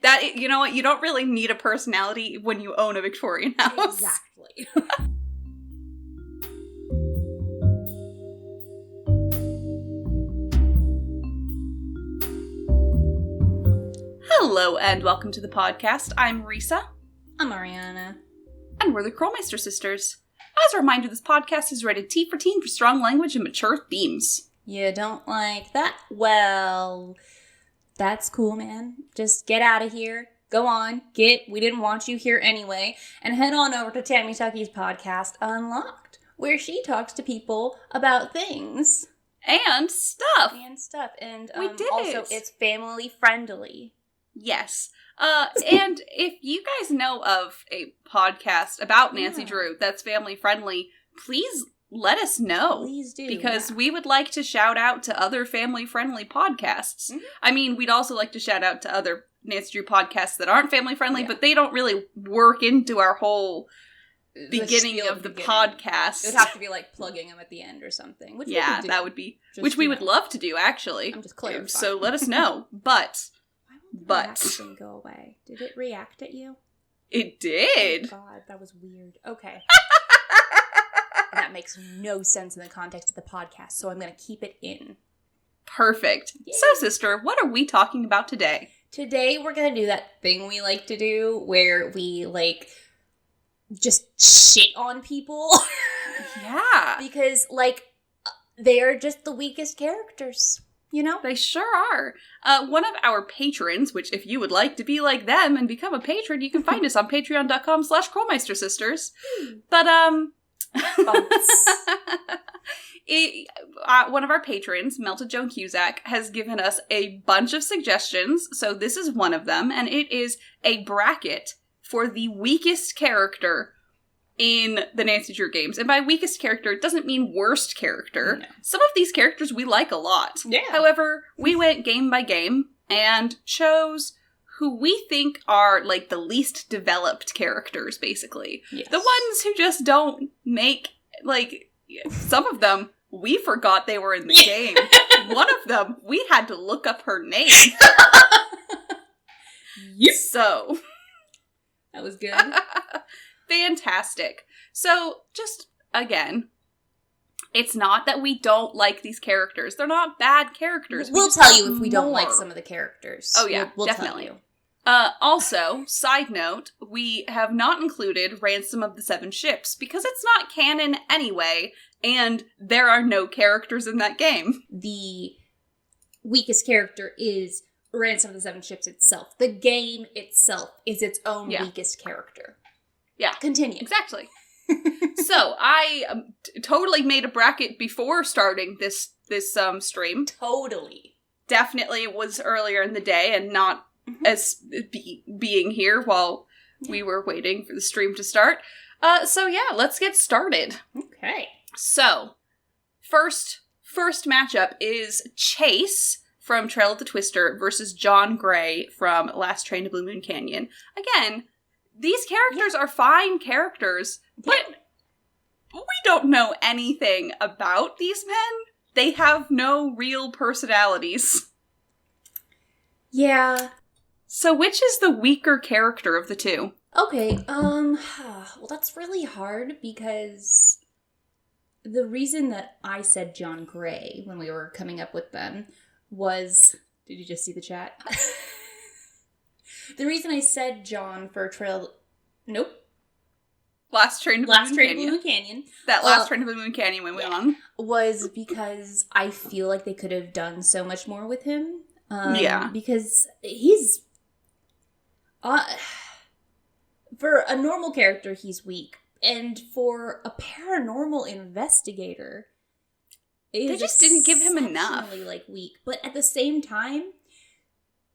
That, you know what, you don't really need a personality when you own a Victorian house. Exactly. Hello and welcome to the podcast. I'm Risa. I'm Ariana. And we're the Krolmeister sisters. As a reminder, this podcast is rated T for teen for strong language and mature themes. You don't like that? Well, that's cool, man. Just get out of here. Go on. We didn't want you here anyway. And head on over to Tammy Tucky's podcast, Unlocked, where she talks to people about things. And stuff. And we did also, it's family friendly. Yes. And if you guys know of a podcast about Nancy Drew that's family friendly, please let us know. Please do. Because we would like to shout out to other family friendly podcasts. Mm-hmm. I mean, we'd also like to shout out to other Nancy Drew podcasts that aren't family friendly, but they don't really work into our whole beginning of the podcast. It would have to be like plugging them at the end or something. Which that would be, which we would love to do, actually. I'm just clarifying. So let us know. But didn't go away. Did it react at you? It did. Oh God, that was weird. Okay. That makes no sense in the context of the podcast, so I'm going to keep it in. Perfect. Yay. So, sister, what are we talking about today? Today, we're going to do that thing we like to do where we, just shit on people. Yeah. Because, they are just the weakest characters. You know? They sure are. One of our patrons, which if you would like to be like them and become a patron, you can find us on patreon.com/Krolmeister-sisters. But, one of our patrons, Melted Joan Cusack, has given us a bunch of suggestions, so this is one of them, and it is a bracket for the weakest character in the Nancy Drew games. And by weakest character, it doesn't mean worst character. No. Some of these characters we like a lot. Yeah. However, we went game by game and chose who we think are, the least developed characters, basically. Yes. The ones who just don't make, some of them, we forgot they were in the game. One of them, we had to look up her name. Yep. So. That was good. Fantastic. So, just, again, it's not that we don't like these characters. They're not bad characters. We'll tell you if we don't like some of the characters. Oh, yeah, we'll definitely. Tell you. Also, side note, we have not included Ransom of the Seven Ships because it's not canon anyway, and there are no characters in that game. The weakest character is Ransom of the Seven Ships itself. The game itself is its own weakest character. Yeah. Continue. Exactly. So, I totally made a bracket before starting this stream. Totally. Definitely was earlier in the day and not as being here while we were waiting for the stream to start. So yeah, let's get started. Okay. So, first matchup is Chase from Trail of the Twister versus John Gray from Last Train to Blue Moon Canyon. Again, these characters are fine characters, but we don't know anything about these men. They have no real personalities. Yeah. So which is the weaker character of the two? Okay, well that's really hard because the reason that I said John Gray when we were coming up with them was... Did you just see the chat? The reason I said John for Trail... Nope. Last Train to Blue Moon Canyon. That Last Train to Blue Moon Canyon when we went on. Was because I feel like they could have done so much more with him. Because he's... for a normal character, he's weak. And for a paranormal investigator... They just didn't give him enough. Weak. But at the same time,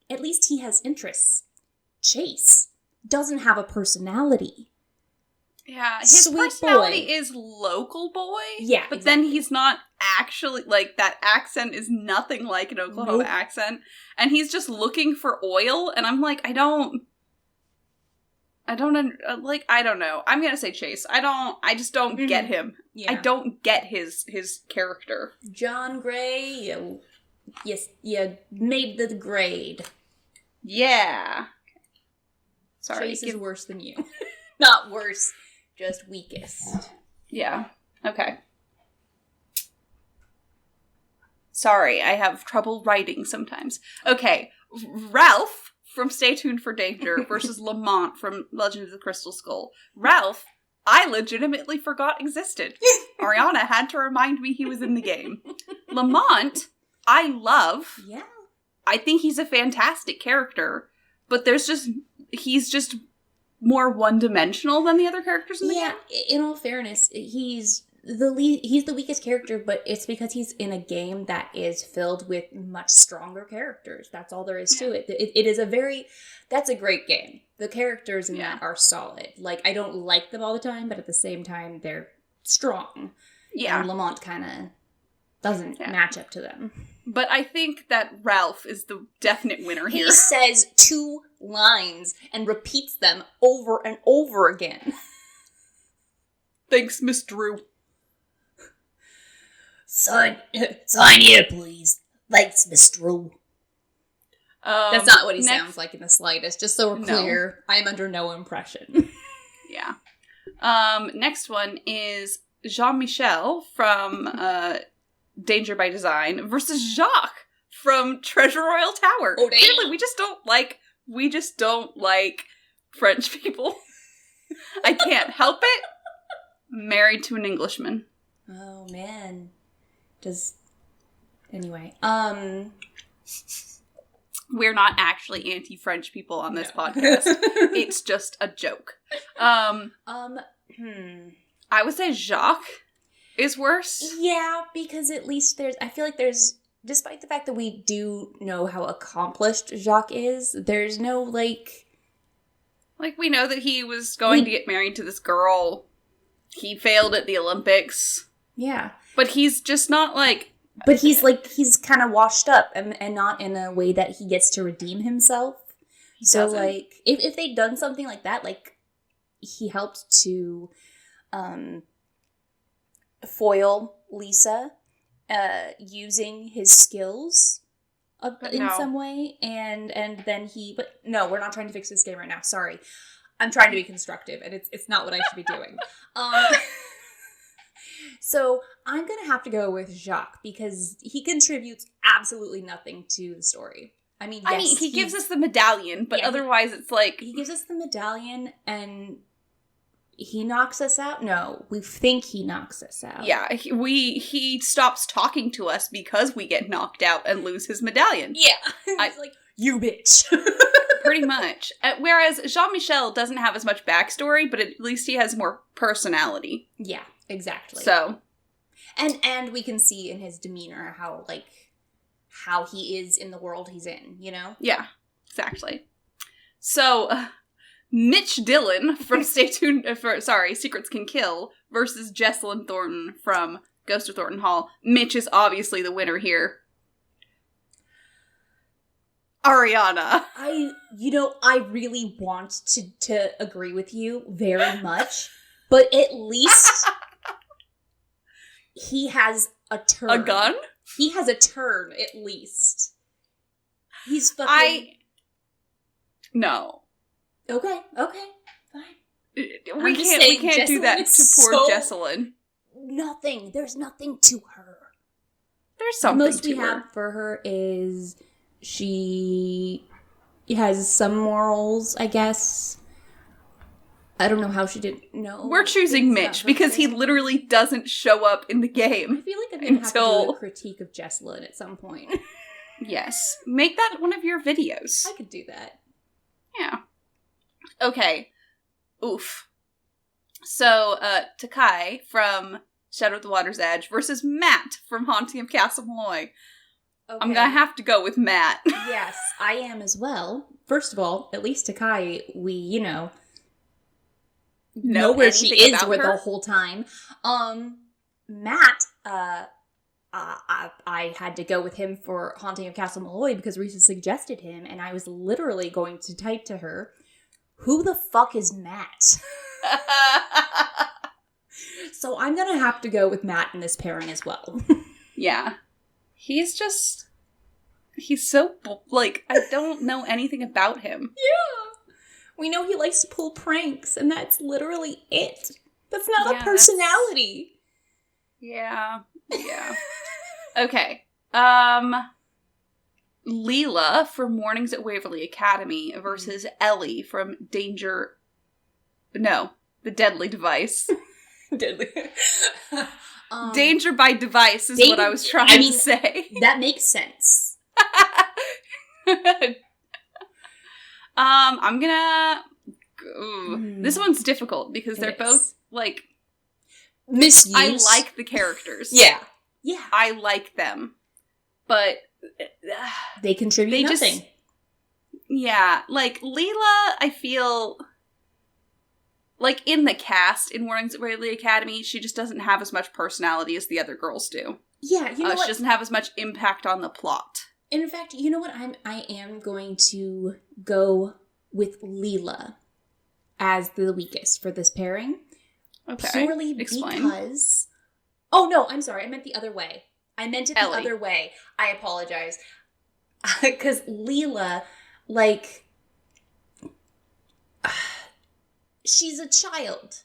at least he has interests. Chase doesn't have a personality. Yeah, his personality is local boy. Yeah, but then he's not actually, that accent is nothing like an Oklahoma accent. And he's just looking for oil, and I'm like, I don't know. I'm gonna say Chase. I just don't get him. Yeah. I don't get his character. John Gray, yes, you made the grade. Yeah. Sorry. Chase is worse than you. Not worse, just weakest. Yeah. Okay. Sorry, I have trouble writing sometimes. Okay, Ralph from Stay Tuned for Danger versus Lamont from Legend of the Crystal Skull. Ralph, I legitimately forgot existed. Ariana had to remind me he was in the game. Lamont, I love. Yeah. I think he's a fantastic character, but he's just more one-dimensional than the other characters in the game. In all fairness, he's the weakest character, but it's because he's in a game that is filled with much stronger characters. That's all there is to it. It is that's a great game. The characters in that are solid. Like, I don't like them all the time, but at the same time, they're strong. Yeah. And Lamont kind of doesn't match up to them. But I think that Ralph is the definite winner here. He says 2 lines and repeats them over and over again. Thanks, Miss Drew. Sign here, please. Thanks, Miss Drew. That's not what he sounds like in the slightest. Just so we're clear, I am under no impression. Yeah. Next one is Jean-Michel from Danger by Design versus Jacques from Treasure Royal Tower. Oh, clearly, we just don't like French people. I can't help it. Married to an Englishman. Oh man. Anyway. We're not actually anti-French people on this podcast. It's just a joke. I would say Jacques is worse. Yeah, because at least I feel like there's, despite the fact that we do know how accomplished Jacques is, there's no, like, we know that he was going to get married to this girl. He failed at the Olympics. Yeah. But he's just not, like... But he's kind of washed up and not in a way that he gets to redeem himself. So, like, if they'd done something like that, like, he helped to foil Lisa using his skills in some way, and then but no, we're not trying to fix this game right now. Sorry. I'm trying to be constructive, and it's not what I should be doing. So I'm going to have to go with Jacques, because he contributes absolutely nothing to the story. I mean, he gives us the medallion, but otherwise it's like... He gives us the medallion, and he knocks us out? No, we think he knocks us out. Yeah, he stops talking to us because we get knocked out and lose his medallion. Yeah. He's like, you bitch. Pretty much. Whereas Jean-Michel doesn't have as much backstory, but at least he has more personality. Yeah, exactly. So. And we can see in his demeanor how he is in the world he's in, you know? Yeah, exactly. So, Mitch Dillon from Secrets Can Kill versus Jessalyn Thornton from Ghost of Thornton Hall. Mitch is obviously the winner here. Ariana. I really want to agree with you very much, but at least he has a turn. A gun? He has a turn, at least. He's fucking... No. Okay, fine. We can't do that to poor Jessalyn. Nothing. There's nothing to her. There's something to her. The most we have for her is she has some morals, I guess. I don't know how she didn't know. We're choosing Mitch because he literally doesn't show up in the game. I feel like I'm going to have to do a critique of Jessalyn at some point. Yes. Make that one of your videos. I could do that. Yeah. Okay. Oof. So, Takai from Shadow of the Water's Edge versus Matt from Haunting of Castle Malloy. Okay. I'm gonna have to go with Matt. Yes, I am as well. First of all, at least Takai, we, know where she is for the whole time. Matt, I had to go with him for Haunting of Castle Malloy because Risa suggested him, and I was literally going to type to her, who the fuck is Matt? So I'm gonna have to go with Matt in this pairing as well. Yeah. He's so, I don't know anything about him. Yeah. We know he likes to pull pranks, and that's literally it. That's not Yeah, a personality. Yeah. Okay. Leela from Mornings at Waverly Academy versus Ellie from The Deadly Device. Deadly. Danger by Device is what I was trying to say. That makes sense. I'm gonna... This one's difficult because they're both, like... misused. I like the characters. Yeah. I like them. But... they contribute nothing. Like, Leela, I feel... like, in the cast in Mornings at Waverly Academy, she just doesn't have as much personality as the other girls do. Yeah, you know what? She doesn't have as much impact on the plot. In fact, you know what? I am going to go with Leela as the weakest for this pairing. Okay. Purely Explain. because... Oh, no, I'm sorry. I meant the other way. I meant it the Ellie. other way. I apologize. Because Leela, like... she's a child.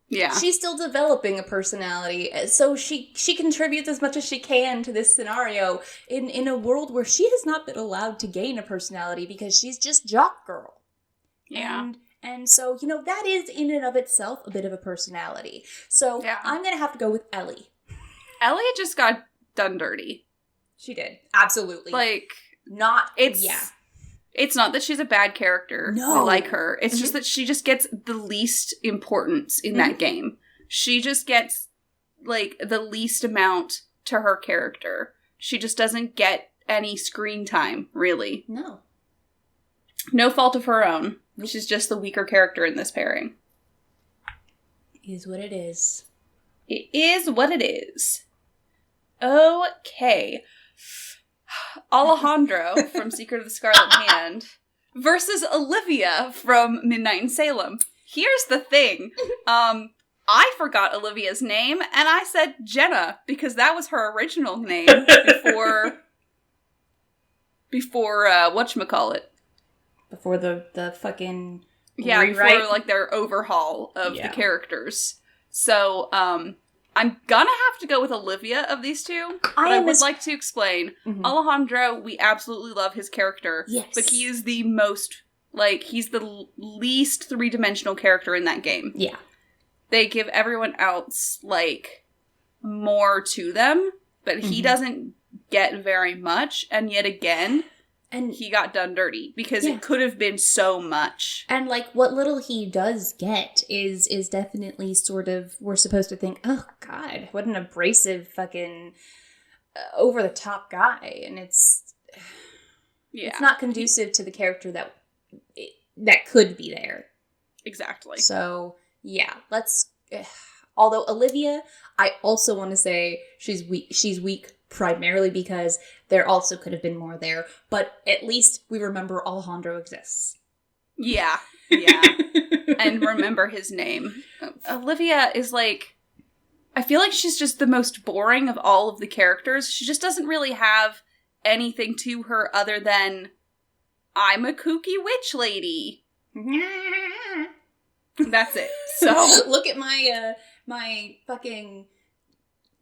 Yeah. She's still developing a personality, so she contributes as much as she can to this scenario in a world where she has not been allowed to gain a personality because she's just jock girl. Yeah. And so, you know, that is in and of itself a bit of a personality. So I'm going to have to go with Ellie. Ellie just got done dirty. She did. Absolutely. Like, not... it's... Yeah. It's not that she's a bad character. No. I like her. It's just that she just gets the least importance in that game. She just gets, like, the least amount to her character. She just doesn't get any screen time, really. No. No fault of her own. She's just the weaker character in this pairing. It is what it is. It is what it is. Okay. Alejandro from Secret of the Scarlet Hand versus Olivia from Midnight in Salem. Here's the thing. I forgot Olivia's name, and I said Jenna, because that was her original name before whatchamacallit. Before the fucking rewrite? Before, like, their overhaul of the characters. So, I'm gonna have to go with Olivia of these two, but I would like to explain. Alejandro, we absolutely love his character, but he is the most, like, he's the least three-dimensional character in that game. Yeah. They give everyone else, like, more to them, but he doesn't get very much, and yet again... And he got done dirty because it could have been so much. And, like, what little he does get is definitely sort of, we're supposed to think, oh, God, what an abrasive fucking over-the-top guy. And it's not conducive to the character that could be there. Exactly. So, yeah, let's... although Olivia, I also want to say she's weak primarily because there also could have been more there, but at least we remember Alejandro exists. Yeah. And remember his name. Olivia is, like, I feel like she's just the most boring of all of the characters. She just doesn't really have anything to her other than, I'm a kooky witch lady. That's it. So look at my fucking,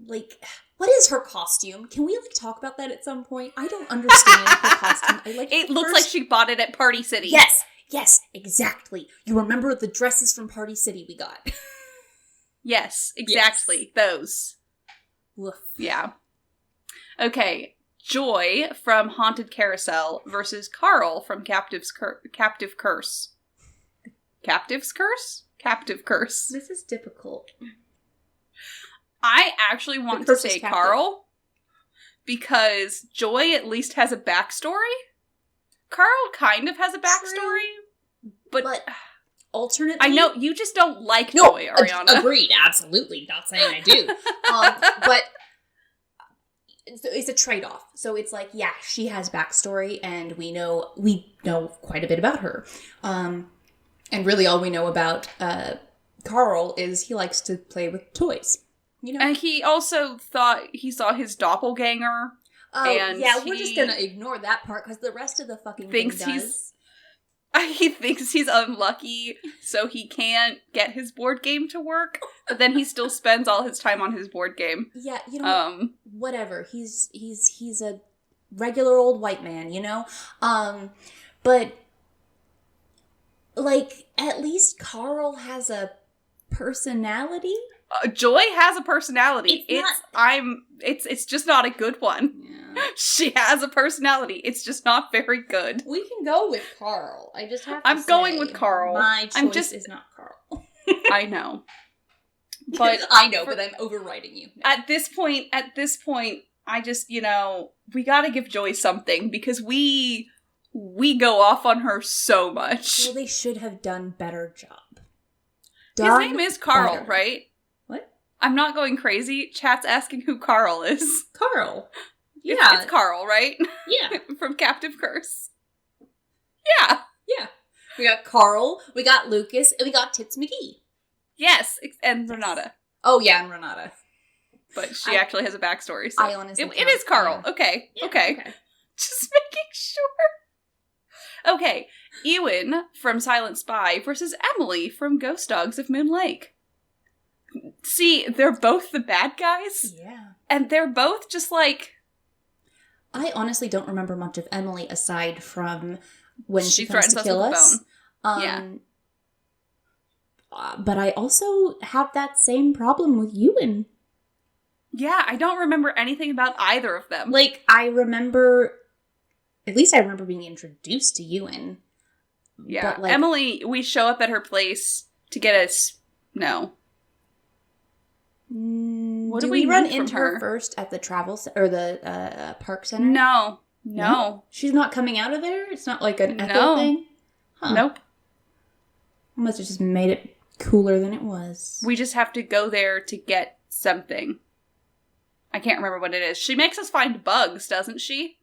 like, what is her costume? Can we, like, talk about that at some point? I don't understand her costume. It looks like she bought it at Party City. Yes, exactly. You remember the dresses from Party City we got? Yes, exactly. Yes. Those. Woof. Yeah. Okay. Joy from Haunted Carousel versus Carl from Captive Curse. Captive's Curse? Captive Curse. This is difficult. I actually want to say Carl, because Joy at least has a backstory. Carl kind of has a backstory, but alternately, I know you just don't like Joy, Ariana. Agreed, absolutely. Not saying I do, but it's a trade-off. So it's like, yeah, she has backstory, and we know quite a bit about her, and really all we know about Carl is he likes to play with toys. You know? And he also thought he saw his doppelganger. Oh, and yeah, we're just gonna ignore that part because the rest of the fucking thing does. He thinks he's unlucky, so he can't get his board game to work, but then he still spends all his time on his board game. Yeah, whatever. He's a regular old white man, but like at least Carl has a personality. Joy has a personality. It's just not a good one. Yeah. She has a personality. It's just not very good. We can go with Carl. I just have to I'm going with Carl. My choice is not Carl. I know. But but I'm overriding you. At this point, I just, we gotta give Joy something because we go off on her so much. Well, they should have done better job. His name is Carl, better. right? What? I'm not going crazy. Chat's asking who Carl is. Carl. Yeah. It's Carl, right? Yeah. From Captive Curse. Yeah. Yeah. We got Carl, we got Lucas, and we got Tits McGee. Yes, and Renata. Oh, yeah, and Renata. But she actually has a backstory, so I honestly it is Carl. Yeah. Okay. Yeah, okay. Just making sure. Okay. Ewan from Silent Spy versus Emily from Ghost Dogs of Moon Lake. See, they're both the bad guys. Yeah. And they're both just like... I honestly don't remember much of Emily aside from when she comes threatens to us kill with a us. bone. Yeah. But I also have that same problem with Ewan. Yeah, I don't remember anything about either of them. Like, I remember being introduced to Ewan. Yeah, but, like, Emily, we show up at her place to get us... No. What do do we we run need from into her? her first at the the park center? No. She's not coming out of there? It's not like an echo No. thing? Huh. Nope. I must have just made it cooler than it was. We just have to go there to get something. I can't remember what it is. She makes us find bugs, doesn't she?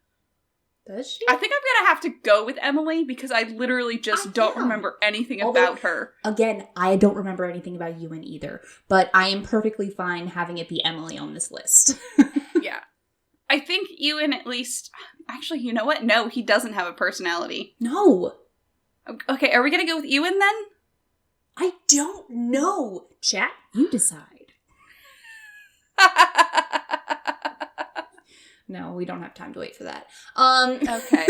Does she? I think I'm gonna have to go with Emily because I literally just don't remember anything about her. Again, I don't remember anything about Ewan either, but I am perfectly fine having it be Emily on this list. Yeah. I think Ewan at least... Actually, you know what? No, he doesn't have a personality. No. Okay, are we gonna go with Ewan then? I don't know. Chat, you decide. No, we don't have time to wait for that. Okay.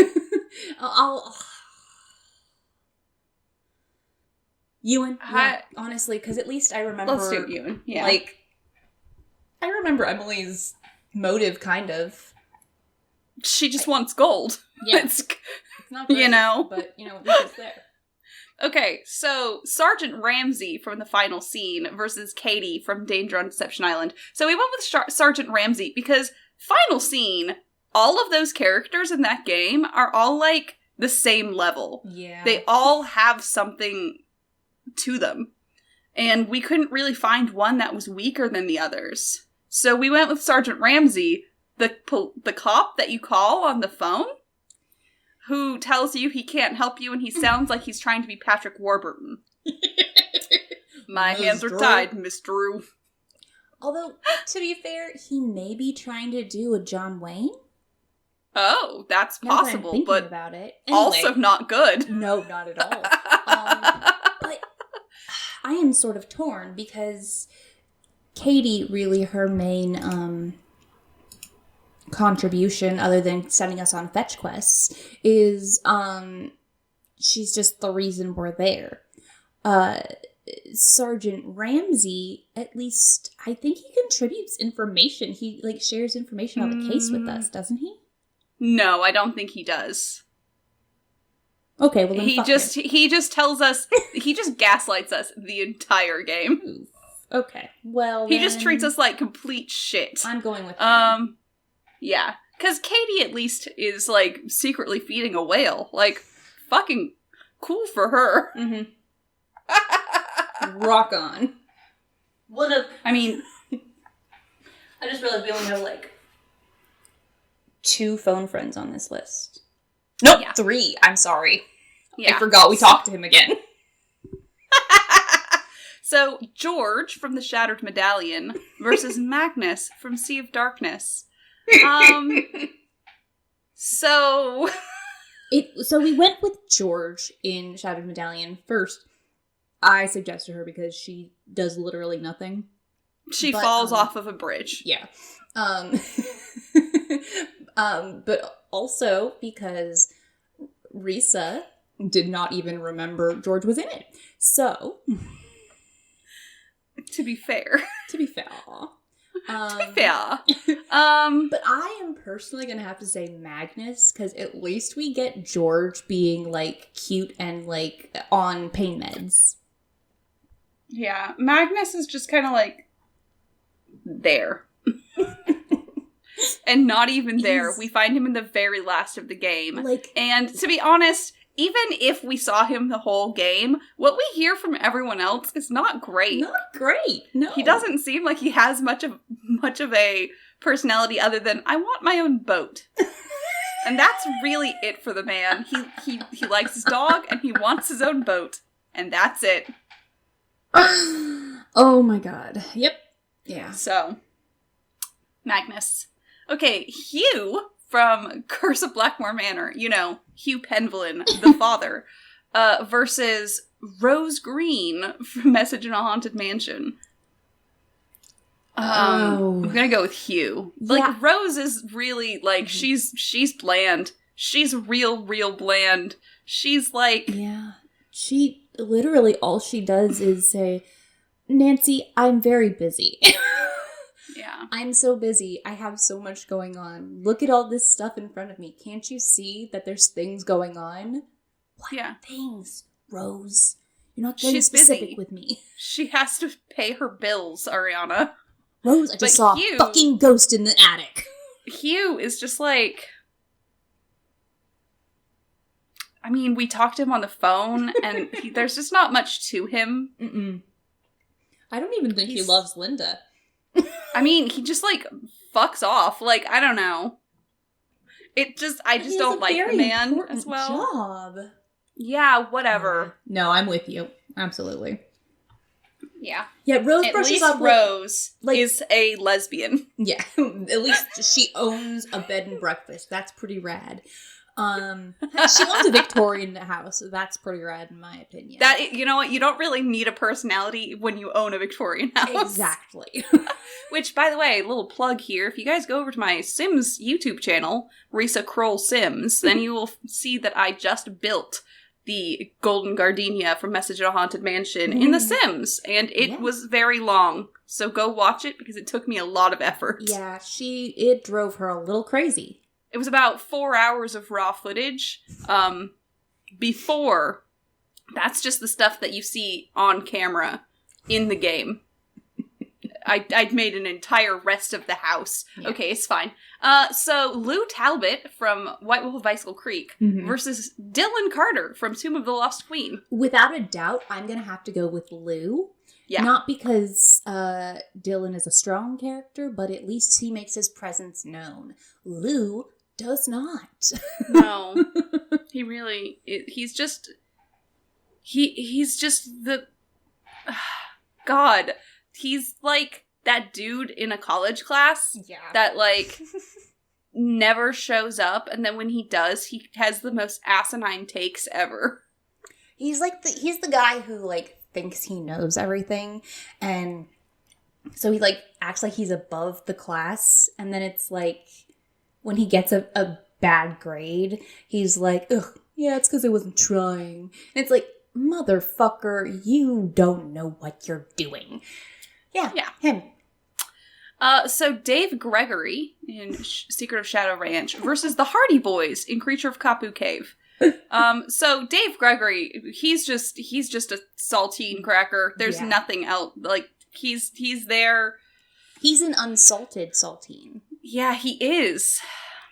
Ewan, yeah, honestly, because at least I remember... Let's do Ewan, yeah. Like, I remember Emily's motive, kind of. She just wants gold. Yeah. It's not great, but, it's there. Okay, so Sergeant Ramsey from the final scene versus Katie from Danger on Deception Island. So we went with Sergeant Ramsey because final scene, all of those characters in that game are all like the same level. Yeah. They all have something to them. And we couldn't really find one that was weaker than the others. So we went with Sergeant Ramsey, the cop that you call on the phone, who tells you he can't help you and he sounds like he's trying to be Patrick Warburton. My hands are tied, Miss Drew. Although, to be fair, he may be trying to do a John Wayne. Oh, that's possible, but about it. Anyway, also not good. No, not at all. But I am sort of torn because Katie, really her main contribution, other than sending us on fetch quests, is she's just the reason we're there. Sergeant Ramsey, at least, I think he contributes information. He, shares information about the case with us, doesn't he? No, I don't think he does. Okay, well then he just tells us, he just gaslights us the entire game. Oof. Okay, well he just treats us like complete shit. I'm going with him. Yeah, because Katie at least is, secretly feeding a whale. Fucking cool for her. Mm-hmm. Rock on. I just realized we only have, 2 phone friends on this list. Nope, yeah. 3. I'm sorry. Yeah. I forgot we talked to him again. So, George from the Shattered Medallion versus Magnus from Sea of Darkness. So... So we went with George in Shattered Medallion first. I suggested her because she does literally nothing. She falls off of a bridge. Yeah. But also because Risa did not even remember George was in it. So, to be fair. To be fair. But I am personally going to have to say Magnus, because at least we get George being, like, cute and, like, on pain meds. Yeah, Magnus is just kind of, like, there. And not even there. We find him in the very last of the game. And to be honest, even if we saw him the whole game, what we hear from everyone else is not great. Not great. No. He doesn't seem like he has much of a personality other than, I want my own boat. And that's really it for the man. He likes his dog and he wants his own boat. And that's it. Oh my god. Yep. Yeah. So, Magnus. Okay, Hugh from Curse of Blackmore Manor, you know, Hugh Penvlin, the father, versus Rose Green from Message in a Haunted Mansion. I'm gonna go with Hugh. Like, Rose is really, like, she's bland. She's real bland. She's like... Yeah. She, literally, all she does is say, Nancy, I'm very busy. Yeah. I'm so busy. I have so much going on. Look at all this stuff in front of me. Can't you see that there's things going on? What things, Rose? You're not getting specific busy with me. She has to pay her bills, Ariana. Rose, I just saw a fucking ghost in the attic. Hugh is just like... I mean, we talked to him on the phone, and there's just not much to him. Mm-mm. I don't even think he loves Linda. I mean, he just, like, fucks off. Like, I don't know. I just don't like the man as well. Job. Yeah, whatever. No, I'm with you. Absolutely. Yeah. Yeah, Rose at brushes least up Rose is a lesbian. Yeah, at least she owns a bed and breakfast. That's pretty rad. She owns a Victorian house, so that's pretty rad in my opinion. That, you know what, you don't really need a personality when you own a Victorian house. Exactly. Which, by the way, little plug here, if you guys go over to my Sims YouTube channel, Risa Kroll Sims, then you will see that I just built the Golden Gardenia from Message in a Haunted Mansion in The Sims, and it was very long. So go watch it, because it took me a lot of effort. Yeah, it drove her a little crazy. It was about 4 hours of raw footage. Before, that's just the stuff that you see on camera in the game. I'd made an entire rest of the house. Yeah. Okay, it's fine. So Lou Talbot from White Wolf of Icicle Creek versus Dylan Carter from Tomb of the Lost Queen. Without a doubt, I'm going to have to go with Lou. Yeah. Not because Dylan is a strong character, but at least he makes his presence known. Lou does not. No. He really... he's just the... God. He's like that dude in a college class that, like, never shows up, and then when he does, he has the most asinine takes ever. He's the guy who, like, thinks he knows everything, and so he, like, acts like he's above the class, and then it's like, when he gets a bad grade, he's like, ugh, yeah, it's because I wasn't trying. And it's like, motherfucker, you don't know what you're doing. Yeah, him. So Dave Gregory in Secret of Shadow Ranch versus the Hardy Boys in Creature of Kapu Cave. So Dave Gregory, he's just a saltine cracker. There's nothing else. Like, he's there. He's an unsalted saltine. Yeah, he is.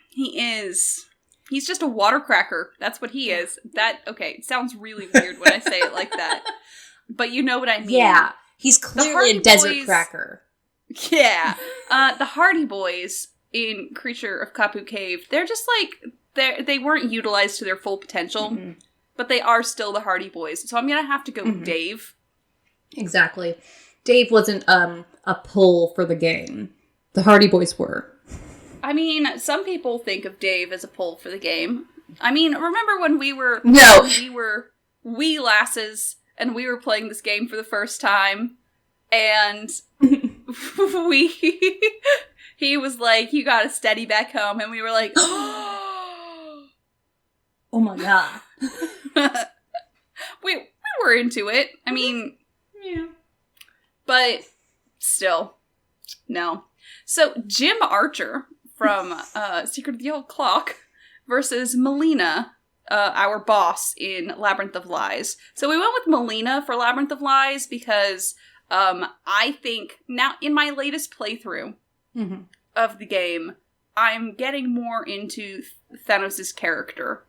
He is. He's just a water cracker. That's what he is. It sounds really weird when I say it like that. But you know what I mean. Yeah. He's clearly a desert cracker. Yeah. The Hardy Boys in Creature of Kapu Cave, they're just like, they weren't utilized to their full potential, but they are still the Hardy Boys. So I'm going to have to go with Dave. Exactly. Dave wasn't a pull for the game. The Hardy Boys were. I mean, some people think of Dave as a pull for the game. I mean, remember when we were wee lasses and we were playing this game for the first time, and he was like, "You gotta steady back home," and we were like, Oh my god. we were into it. I mean, Yeah. but still, no. So Jim Archer from Secret of the Old Clock versus Melina, our boss in Labyrinth of Lies. So we went with Melina for Labyrinth of Lies because I think now in my latest playthrough of the game, I'm getting more into Thanos' character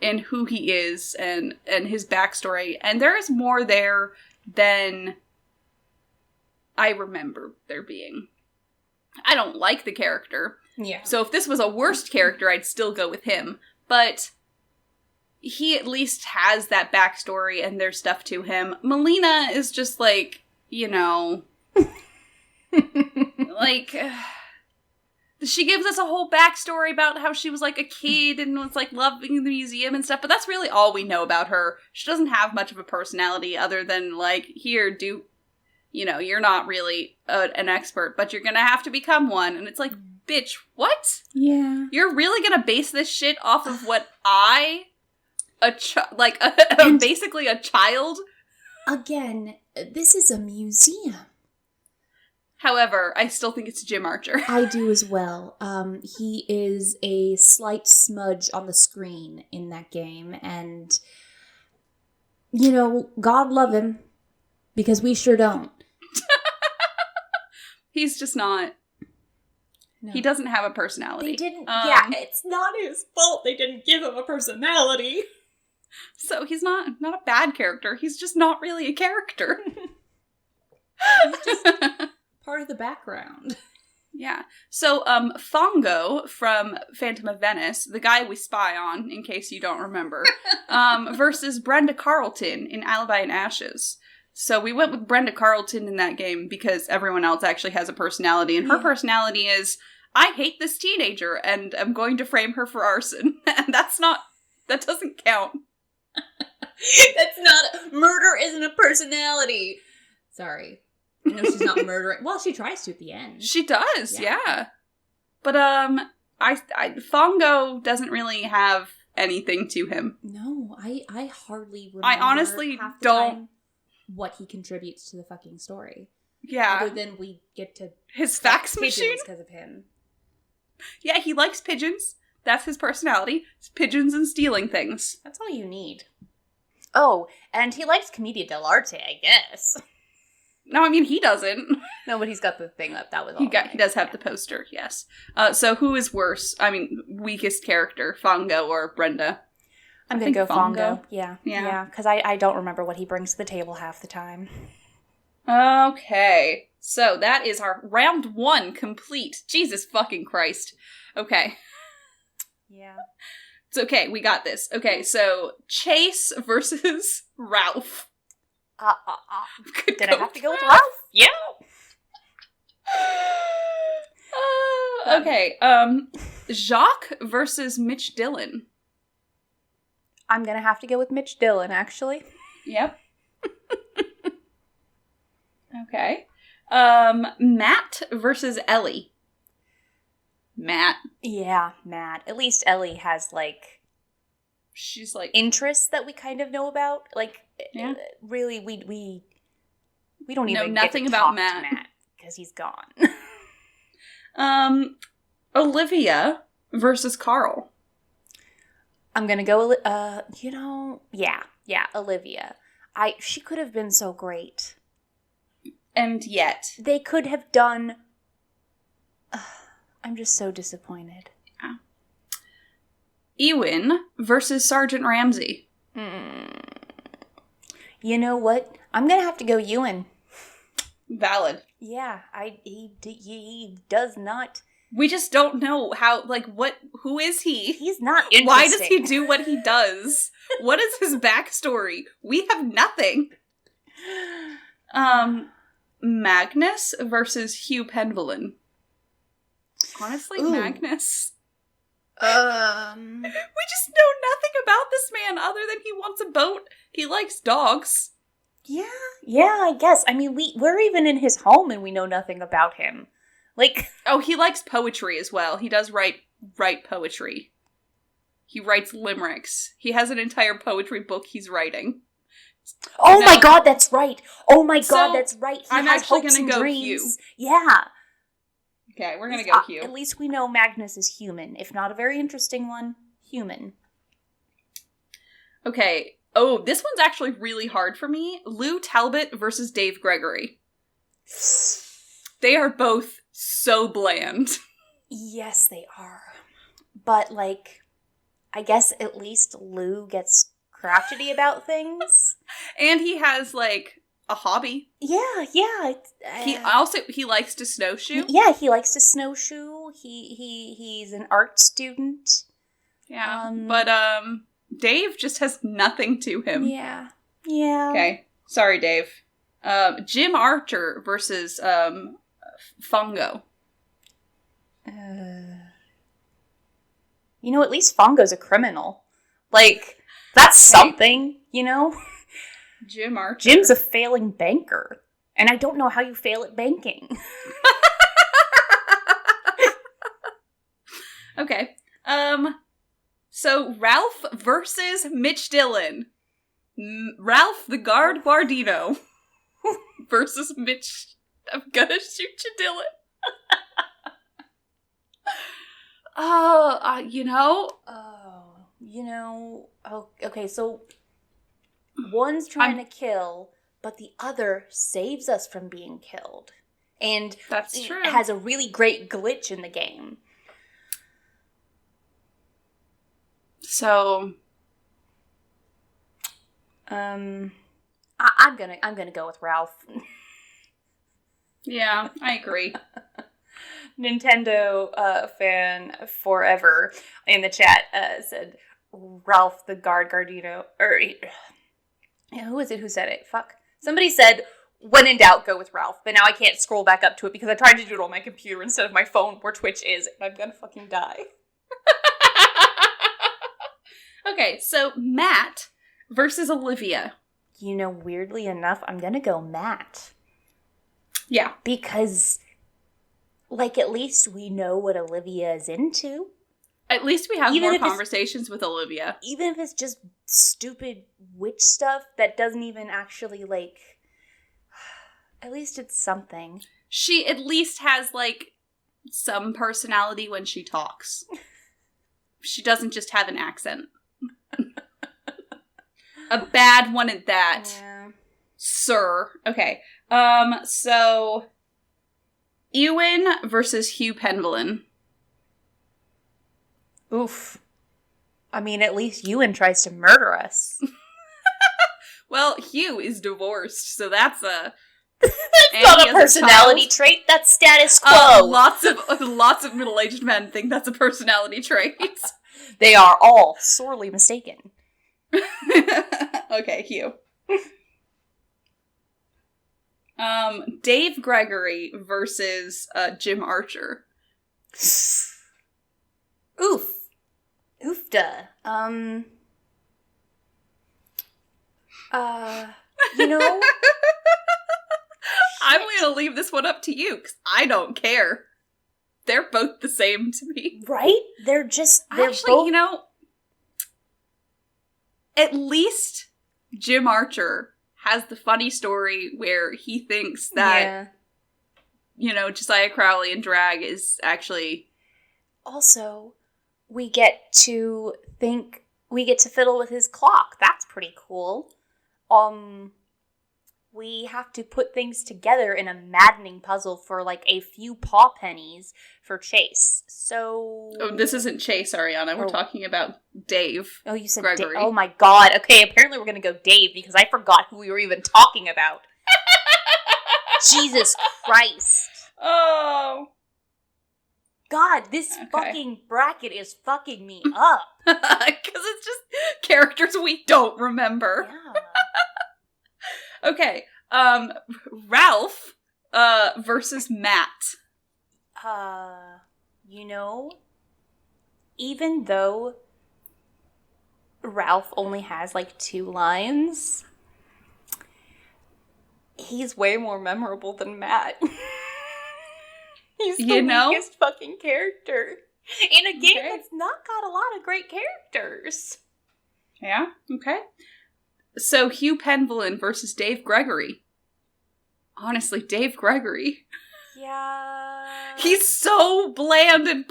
and who he is and his backstory. And there is more there than I remember there being. I don't like the character. Yeah. So if this was a worst character, I'd still go with him. But he at least has that backstory and there's stuff to him. Melina is just like, you know, like, she gives us a whole backstory about how she was like a kid and was like loving the museum and stuff, but that's really all we know about her. She doesn't have much of a personality other than like, here, you know, you're not really an expert, but you're gonna have to become one. And it's like, bitch, what? Yeah. You're really gonna base this shit off of what basically a child? Again, this is a museum. However, I still think it's Jim Archer. I do as well. He is a slight smudge on the screen in that game, and, you know, God love him, because we sure don't. He's just not. No. He doesn't have a personality. They didn't. Yeah, it's not his fault they didn't give him a personality. So he's not a bad character. He's just not really a character. He's just part of the background. Yeah. So, Fongo from Phantom of Venice, the guy we spy on, in case you don't remember, versus Brenda Carlton in Alibi and Ashes. So we went with Brenda Carlton in that game because everyone else actually has a personality, and her personality is, I hate this teenager, and I'm going to frame her for arson. And that doesn't count. That's not, murder isn't a personality. Sorry. No, she's not murdering. Well, she tries to at the end. She does, yeah. But, Fongo doesn't really have anything to him. No, I hardly remember. I honestly don't. What he contributes to the fucking story. Yeah. Other than we get to his fax machine because of him. Yeah, he likes pigeons. That's his personality. It's pigeons and stealing things. That's all you need. Oh, and he likes Commedia dell'arte, I guess. No, I mean, he doesn't. No, but he's got the thing up. That was all. He does have the poster, yes. So who is worse? I mean, weakest character, Fongo or Brenda? I'm going to go Fongo. Yeah. Because I don't remember what he brings to the table half the time. Okay. So that is our round 1 complete. Jesus fucking Christ. Okay. Yeah. It's okay. We got this. Okay, so Chase versus Ralph. Did I have to go with Ralph? Yeah. Okay. Jacques versus Mitch Dillon. I'm going to have to go with Mitch Dillon, actually. Yep. Okay. Matt versus Ellie. Matt. Yeah, Matt. At least Ellie has, like... She's, like... interests that we kind of know about. Like, really, we don't even know nothing about Matt. Because he's gone. Olivia versus Carl. I'm gonna go, Olivia. She could have been so great. And yet. They could have done... I'm just so disappointed. Yeah. Ewan versus Sergeant Ramsay. You know what? I'm gonna have to go Ewan. Valid. Yeah, he does not... We just don't know who is he? He's not interesting. Why does he do what he does? What is his backstory? We have nothing. Magnus versus Hugh Penvellin. Honestly, Magnus. We just know nothing about this man other than he wants a boat. He likes dogs. Yeah, I guess. I mean, we're even in his home and we know nothing about him. Like, oh, he likes poetry as well. He does write poetry. He writes limericks. He has an entire poetry book he's writing. Oh my god, that's right. Oh my god, that's right. He I'm has actually hopes gonna and go dreams. Hugh. Yeah. Okay, we're gonna go Hugh. At least we know Magnus is human. If not a very interesting one, human. Okay. Oh, this one's actually really hard for me. Lou Talbot versus Dave Gregory. They are both so bland. Yes, they are. But, like, I guess at least Lou gets crotchety about things. And he has, like, a hobby. Yeah. He likes to snowshoe. Yeah, he likes to snowshoe. He's an art student. Yeah. But Dave just has nothing to him. Yeah. Okay. Sorry, Dave. Jim Archer versus Fungo. You know, at least Fongo's a criminal. Like, that's something, you know? Jim Archer. Jim's a failing banker. And I don't know how you fail at banking. Okay. So Ralph versus Mitch Dillon. Ralph the Guard Guardino versus Mitch. I'm gonna shoot you, Dylan. Okay, so one's trying to kill, but the other saves us from being killed. And that's true. It has a really great glitch in the game. So, I'm gonna go with Ralph. Yeah, I agree. Nintendo fan forever in the chat said Ralph the Guardino. Or who is it who said it? Fuck. Somebody said, when in doubt, go with Ralph. But now I can't scroll back up to it because I tried to do it on my computer instead of my phone where Twitch is, and I'm gonna fucking die. Okay, so Matt versus Olivia. You know, weirdly enough, I'm gonna go Matt. Yeah. Because, like, at least we know what Olivia is into. At least we have more conversations with Olivia. Even if it's just stupid witch stuff that doesn't even actually, like... At least it's something. She at least has, like, some personality when she talks. She doesn't just have an accent. A bad one at that. Yeah. Sir. Okay. So... Ewan versus Hugh Penvellin. Oof. I mean, at least Ewan tries to murder us. Well, Hugh is divorced, so that's a... That's not a personality trait, that's status quo. Lots of middle-aged men think that's a personality trait. They are all sorely mistaken. Okay, Hugh. Dave Gregory versus Jim Archer. Oof. Oofda. You know? I'm gonna leave this one up to you, because I don't care. They're both the same to me. Right? They're Actually, both... you know, at least Jim Archer has the funny story where he thinks that, you know, Josiah Crowley in drag is actually... Also, we get to fiddle with his clock. That's pretty cool. We have to put things together in a maddening puzzle for, like, a few paw pennies for Chase. So... Oh, this isn't Chase, Ariana. We're talking about Dave. Oh, you said Gregory. Oh my god. Okay, apparently we're gonna go Dave because I forgot who we were even talking about. Jesus Christ. Oh. God, this fucking bracket is fucking me up. Because it's just characters we don't remember. Yeah. Okay, Ralph, versus Matt. You know, even though Ralph only has like 2 lines, he's way more memorable than Matt. He's the weakest fucking character in a game that's not got a lot of great characters. Yeah, okay. So Hugh Penvellyn versus Dave Gregory. Honestly, Dave Gregory. Yeah. He's so bland, and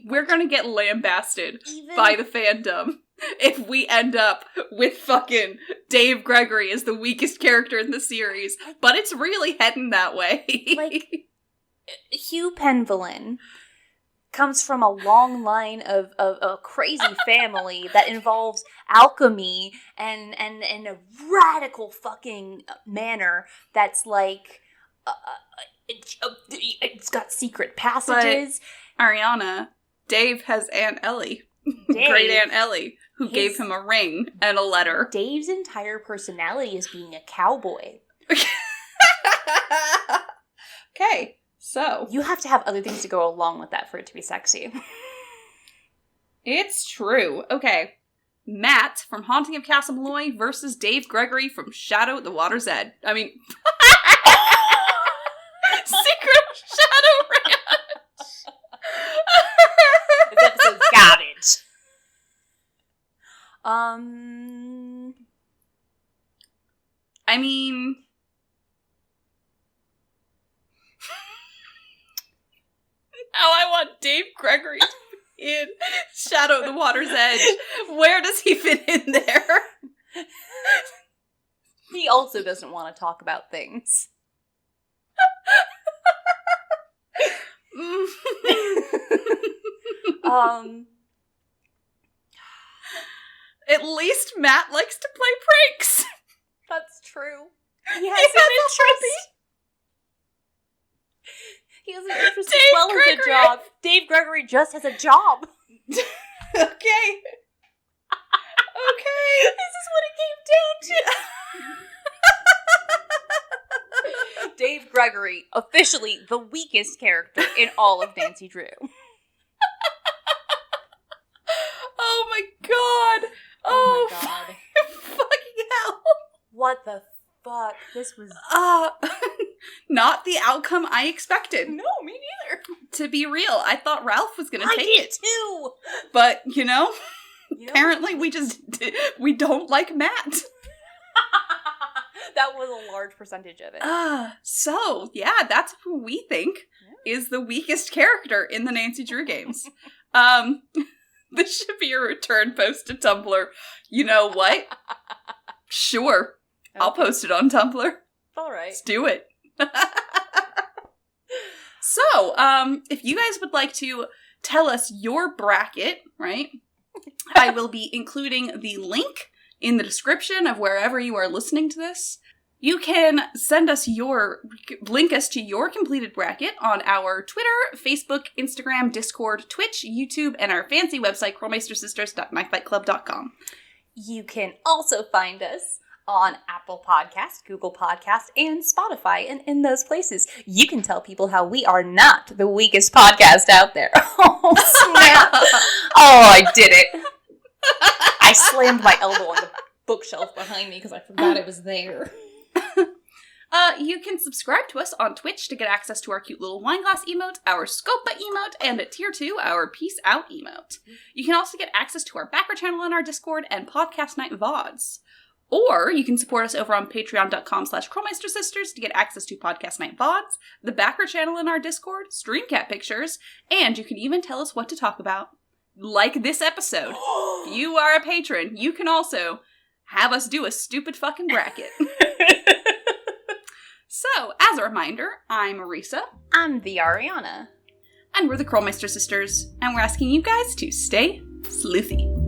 we're gonna get lambasted by the fandom if we end up with fucking Dave Gregory as the weakest character in the series. But it's really heading that way. Like, Hugh Penvellyn comes from a long line of a crazy family that involves alchemy and in a radical fucking manner that's like it's got secret passages. But, Ariana, Dave has Aunt Ellie, great Aunt Ellie, who gave him a ring and a letter. Dave's entire personality is being a cowboy. Okay. So, you have to have other things to go along with that for it to be sexy. It's true. Okay. Matt from Haunting of Castle Malloy versus Dave Gregory from Shadow at the Water's Edge. I mean, Secret Shadow Ranch. This episode's garbage. I mean, now I want Dave Gregory in Shadow at the Water's Edge. Where does he fit in there? He also doesn't want to talk about things. At least Matt likes to play pranks. That's true. He has an interest. He has an interest as well as a job. Dave Gregory just has a job. Okay. Okay. This is what it came down to. Dave Gregory, officially the weakest character in all of Nancy Drew. Oh my god. Oh my god. Fucking hell. What the fuck? This was... not the outcome I expected. No, me neither. To be real, I thought Ralph was gonna take it. Too. But, apparently we don't like Matt. That was a large percentage of it. So, yeah, that's who we think is the weakest character in the Nancy Drew games. This should be a return post to Tumblr. You know what? Sure. Okay. I'll post it on Tumblr. All right. Let's do it. So, if you guys would like to tell us your bracket, right? I will be including the link in the description of wherever you are listening to this. You can link us to your completed bracket on our Twitter, Facebook, Instagram, Discord, Twitch, YouTube, and our fancy website, KrolmeisterSisters.myfightclub.com. You can also find us on Apple Podcasts, Google Podcasts, and Spotify. And in those places, you can tell people how we are not the weakest podcast out there. Oh, snap. Oh, I did it. I slammed my elbow on the bookshelf behind me because I forgot it was there. You can subscribe to us on Twitch to get access to our cute little wine glass emote, our Scopa emote, and at Tier 2, our Peace Out emote. You can also get access to our backer channel on our Discord and Podcast Night VODs. Or you can support us over on patreon.com/KrolmeisterSisters to get access to Podcast Night VODs, the backer channel in our Discord, stream cat pictures, and you can even tell us what to talk about. Like this episode. If you are a patron, you can also have us do a stupid fucking bracket. So, as a reminder, I'm Marisa. I'm the Ariana. And we're the Krolmeister Sisters, and we're asking you guys to stay sleuthy.